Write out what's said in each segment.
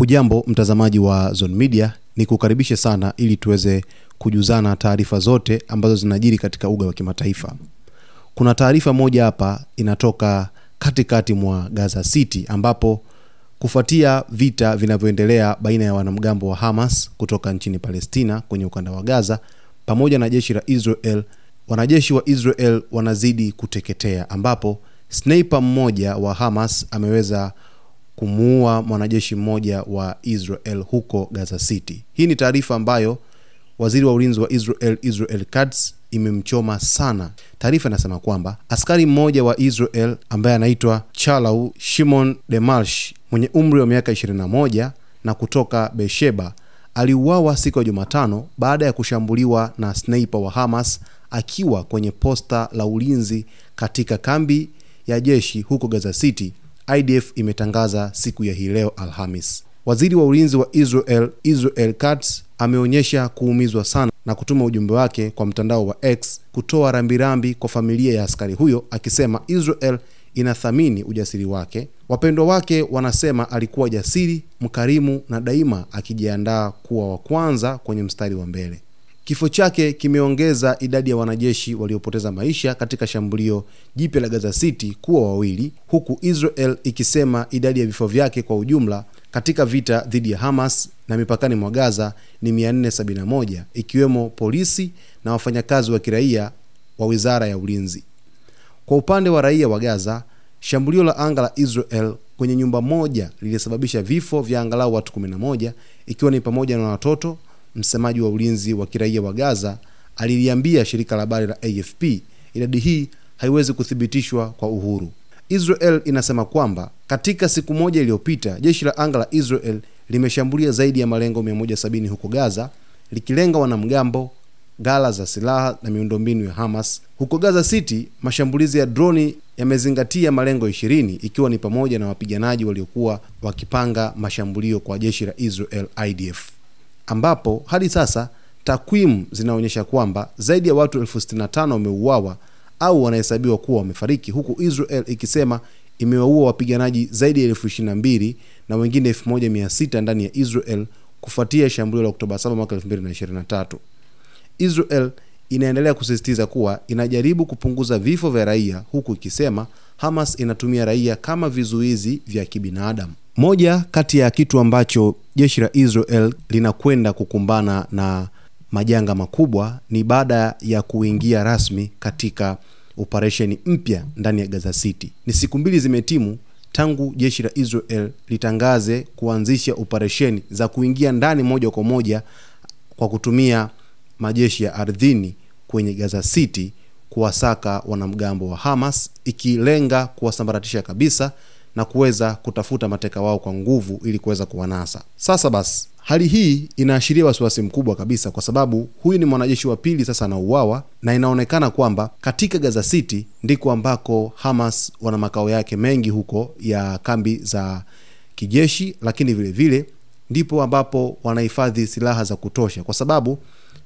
Hujambo mtazamaji wa Zone Media, ni kukaribishe sana ili tuweze kujuzana taarifa zote ambazo zinajiri katika uga wa kimataifa. Kuna taarifa moja hapa inatoka katikati mwa Gaza City, ambapo kufuatia vita vinavyoendelea baina ya wanamgambo wa Hamas kutoka nchini Palestina kwenye ukanda wa Gaza pamoja na jeshi la Israel, wanajeshi wa Israel wanazidi kuteketea, ambapo sniper mmoja wa Hamas ameweza kumuua mwanajeshi mmoja wa Israel huko Gaza City. Hii ni taarifa ambayo waziri wa ulinzi wa Israel Katz imemchoma sana. Taarifa inasema kwamba askari mmoja wa Israel ambaye anaitwa Chalau Shimon Demalsh mwenye umri wa miaka 21 na kutoka Beersheba aliuawa siku ya Jumatano baada ya kushambuliwa na sniper wa Hamas akiwa kwenye posta la ulinzi katika kambi ya jeshi huko Gaza City, IDF imetangaza siku ya hii leo Alhamis. Waziri wa ulinzi wa Israel Katz ameonyesha kuumizwa sana na kutuma ujumbe wake kwa mtandao wa X kutoa rambirambi kwa familia ya askari huyo, akisema Israel inathamini ujasiri wake. Wapendwa wake wanasema alikuwa jasiri, mkarimu na daima akijiandaa kuwa wa kwanza kwenye mstari wa mbele. Kifo chake kimeongeza idadi ya wanajeshi waliopoteza maisha katika shambulio jipya la Gaza City kuwa wawili, huku Israel ikisema idadi ya vifo vyake kwa ujumla katika vita dhidi ya Hamas na mipakani mwa Gaza ni 471, ikiwemo polisi na wafanyakazi wa kiraia wa Wizara ya Ulinzi. Kwa upande wa raia wa Gaza, shambulio la anga la Israel kwenye nyumba moja lilisababisha vifo vya angalau watu 11, ikiwa ni pamoja na watoto. Msemaji wa ulinzi wa kiraia wa Gaza aliliambia shirika la habari la AFP idadi hii haiwezi kuthibitishwa kwa uhuru. Israel inasema kwamba katika siku moja iliyopita jeshi la anga la Israel limeshambulia zaidi ya malengo 170 huko Gaza, likilenga wanamgambo, ghala za silaha na miundombinu ya Hamas. Huko Gaza City, mashambulizi ya droni yamezingatia malengo 20, ikiwa ni pamoja na wapiganaji waliokuwa wakipanga mashambulio kwa jeshi la Israel IDF, ambapo hadi sasa takwimu zinaonyesha kwamba zaidi ya watu 65,000 wameuawa au wanahesabiwa kuwa wamefariki, huku Israel ikisema imewaua wapiganaji zaidi ya 22,000 na wengine 1,600 ndani ya Israel kufuatia shambulio la Oktoba 7 mwaka 2023. Israel inaendelea kusisitiza kuwa inajaribu kupunguza vifo vya raia, huku ikisema Hamas inatumia raia kama vizuizi vya kibinadamu. Moja kati ya kitu ambacho jeshi la Israel linakwenda kukumbana na majanga makubwa ni baada ya kuingia rasmi katika operesheni mpya ndani ya Gaza City. Ni siku 2 zimetimu tangu jeshi la Israel litangaze kuanzisha operesheni za kuingia ndani moja kwa moja kwa kutumia majeshi ya ardhini kwenye Gaza City kuwasaka wanamgambo wa Hamas, ikilenga kuwasambaratisha kabisa na kuweza kutafuta mateka wao kwa nguvu ili kuweza kuwanasa. Sasa basi, hali hii inaashiria wasiwasi mkubwa kabisa, kwa sababu huyu ni mwanajeshi wa pili sasa anauawa, na inaonekana kwamba katika Gaza City ndiko ambako Hamas wana makao yake mengi huko ya kambi za kijeshi, lakini vile vile ndipo ambapo wanahifadhi silaha za kutosha, kwa sababu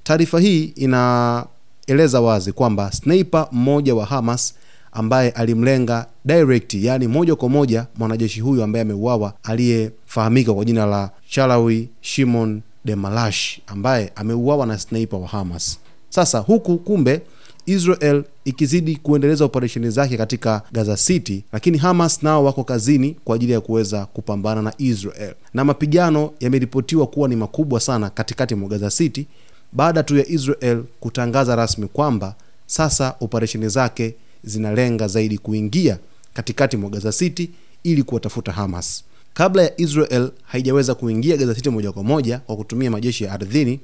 taarifa hii inaeleza wazi kwamba sniper mmoja wa Hamas ambaye alimlenga direct, yani moja kwa moja mwanajeshi huyu ambaye ameuawa aliyefahamika kwa jina la Chalau Shimon Demalsh, ambaye ameuawa na sniper wa Hamas. Sasa huku kumbe Israel ikizidi kuendeleza operesheni zake katika Gaza City, lakini Hamas nao wako kazini kwa ajili ya kuweza kupambana na Israel, na mapigano yameripotiwa kuwa ni makubwa sana katikati mwa Gaza City baada tu ya Israel kutangaza rasmi kwamba sasa operesheni zake zinalenga zaidi kuingia katikati mwa Gaza City ili kuwatafuta Hamas. Kabla ya Israel haijaweza kuingia Gaza City moja kwa moja kwa kutumia majeshi ya ardhini,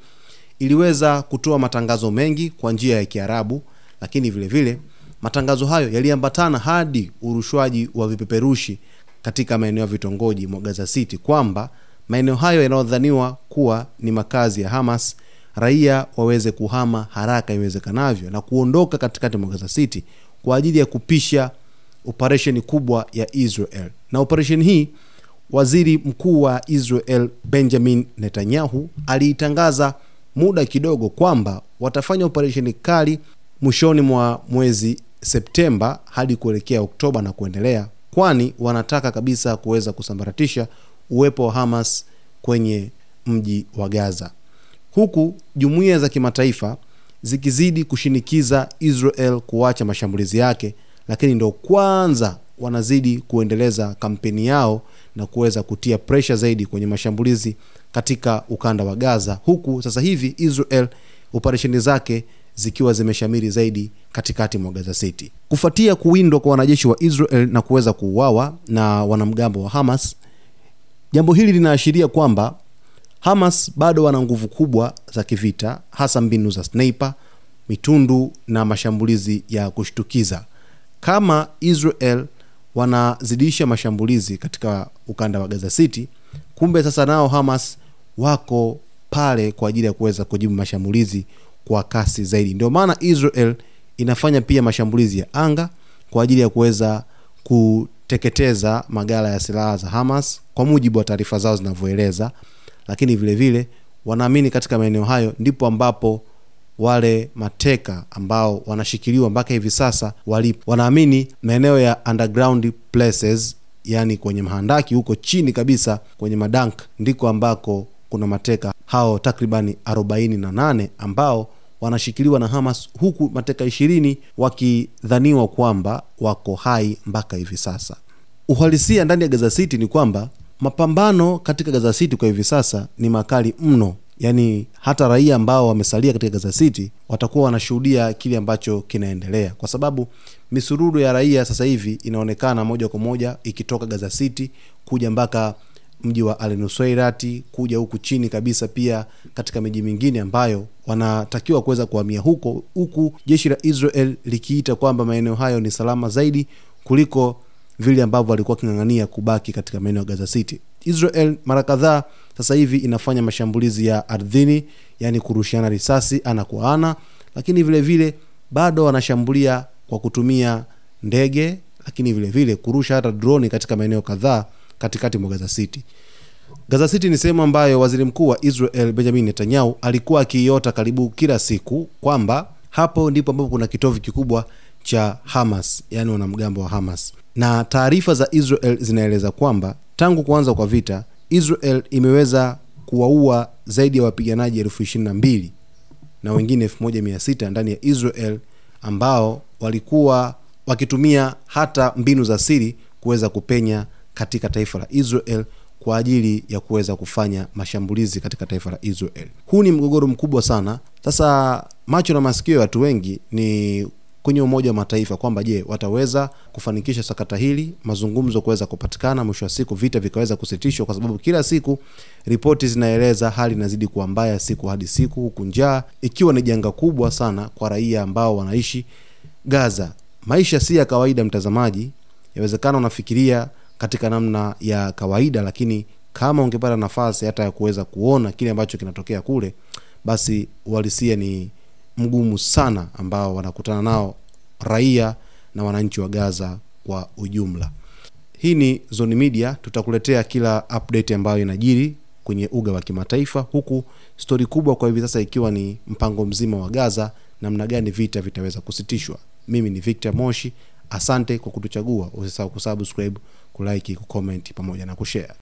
iliweza kutoa matangazo mengi kwa njia ya Kiarabu, lakini vile vile matangazo hayo yaliambatana hadi urushwaji wa vipeperushi katika maeneo ya vitongoji mwa Gaza City kwamba maeneo hayo yanayodhaniwa kuwa ni makazi ya Hamas, raia waweze kuhama haraka iwezekanavyo na kuondoka katikati mwa Gaza City kwa ajili ya kupisha operesheni kubwa ya Israel. Na operesheni hii waziri mkuu wa Israel Benjamin Netanyahu aliitangaza muda kidogo kwamba watafanya operesheni kali mwishoni mwa mwezi Septemba hadi kuelekea Oktoba na kuendelea, kwani wanataka kabisa kuweza kusambaratisha uwepo wa Hamas kwenye mji wa Gaza, huku jumuiya za kimataifa zikizidi kushinikiza Israel kuacha mashambulizi yake, lakini ndio kwanza wanazidi kuendeleza kampeni yao na kuweza kutia pressure zaidi kwenye mashambulizi katika ukanda wa Gaza, huku sasa hivi Israel operesheni zake zikiwa zimeshamiri zaidi katikati mwa Gaza City. Kufuatia kuwindwa kwa wanajeshi wa Israel na kuweza kuuawa na wanamgambo wa Hamas, jambo hili linaashiria kwamba Hamas bado wana nguvu kubwa za kivita, hasa mbinu za sniper, mitundu na mashambulizi ya kushtukiza. Kama Israel wanazidisha mashambulizi katika ukanda wa Gaza City, kumbe sasa nao Hamas wako pale kwa ajili ya kuweza kujibu mashambulizi kwa kasi zaidi. Ndio maana Israel inafanya pia mashambulizi ya anga kwa ajili ya kuweza kuteketeza magala ya silaha za Hamas kwa mujibu wa taarifa zao zinavyoeleza, lakini vile vile wanaamini katika maeneo hayo ndipo ambapo wale mateka ambao wanashikiliwa mpaka hivi sasa walipo. Wanaamini maeneo ya underground places, yani kwenye mahandaki huko chini kabisa kwenye madank, ndiko ambako kuna mateka hao takribani 48 ambao wanashikiliwa na Hamas, huku mateka 20 wakidhaniwa kwamba wako hai mpaka hivi sasa. Uhalisia ndani ya Gaza City ni kwamba mapambano katika Gaza City kwa hivi sasa ni makali mno. Yani hata raia ambao wamesalia katika Gaza City watakuwa wanashuhudia kile ambacho kinaendelea, kwa sababu misururu ya raia sasa hivi inaonekana moja kwa moja ikitoka Gaza City kuja mpaka mji wa Al-Nusairat, kuja huku chini kabisa pia katika miji mingine ambayo wanatakiwa kuweza kuhamia huku jeshi la Israel likiita kwamba maeneo hayo ni salama zaidi kuliko vile ambavyo walikuwa kingangania kubaki katika maeneo ya Gaza City. Israel mara kadhaa sasa hivi inafanya mashambulizi ya ardhini, yani kurushiana risasi ana kwa ana, lakini vile vile bado wanashambulia kwa kutumia ndege, lakini vile vile kurusha hata drone katika maeneo kadhaa katikati mwa Gaza City. Gaza City ni sehemu ambayo waziri mkuu wa Israel Benjamin Netanyahu alikuwa akiiota karibu kila siku kwamba hapo ndipo ambapo kuna kitovu kikubwa cha Hamas, yani wanamgambo wa Hamas. Na taarifa za Israel zinaeleza kwamba tangu kuanza kwa vita, Israel imeweza kuwaua zaidi ya wapiganaji 22,000 na wengine 1600 ndani ya Israel ambao walikuwa wakitumia hata mbinu za siri kuweza kupenya katika taifa la Israel kwa ajili ya kuweza kufanya mashambulizi katika taifa la Israel. Huu ni mgogoro mkubwa sana. Sasa macho na masikio ya watu wengi ni kwenye Umoja wa Mataifa kwamba je, wataweza kufanikisha sakata hili, mazungumzo kuweza kupatikana, mwisho wa siku vita vikaweza kusitishwa, kwa sababu kila siku ripoti zinaeleza hali inazidi kuwa mbaya siku hadi siku, huku njaa ikiwa ni janga kubwa sana kwa raia ambao wanaishi Gaza. Maisha si ya kawaida mtazamaji. Yawezekana unafikiria katika namna ya kawaida, lakini kama ungepata nafasi hata ya kuweza kuona kile ambacho kinatokea kule, basi uhalisia ni mgumu sana ambao wanakutana nao raia na wananchi wa Gaza kwa ujumla. Hii ni Zone Media, tutakuletea kila update ambayo inajiri kwenye uga wa kimataifa, huku story kubwa kwa hivi sasa ikiwa ni mpango mzima wa Gaza, namna gani vita vitaweza kusitishwa. Mimi ni Victor Moshi, asante kwa kutuchagua. Usisahau kusubscribe, kulike, kucomment pamoja na kushare.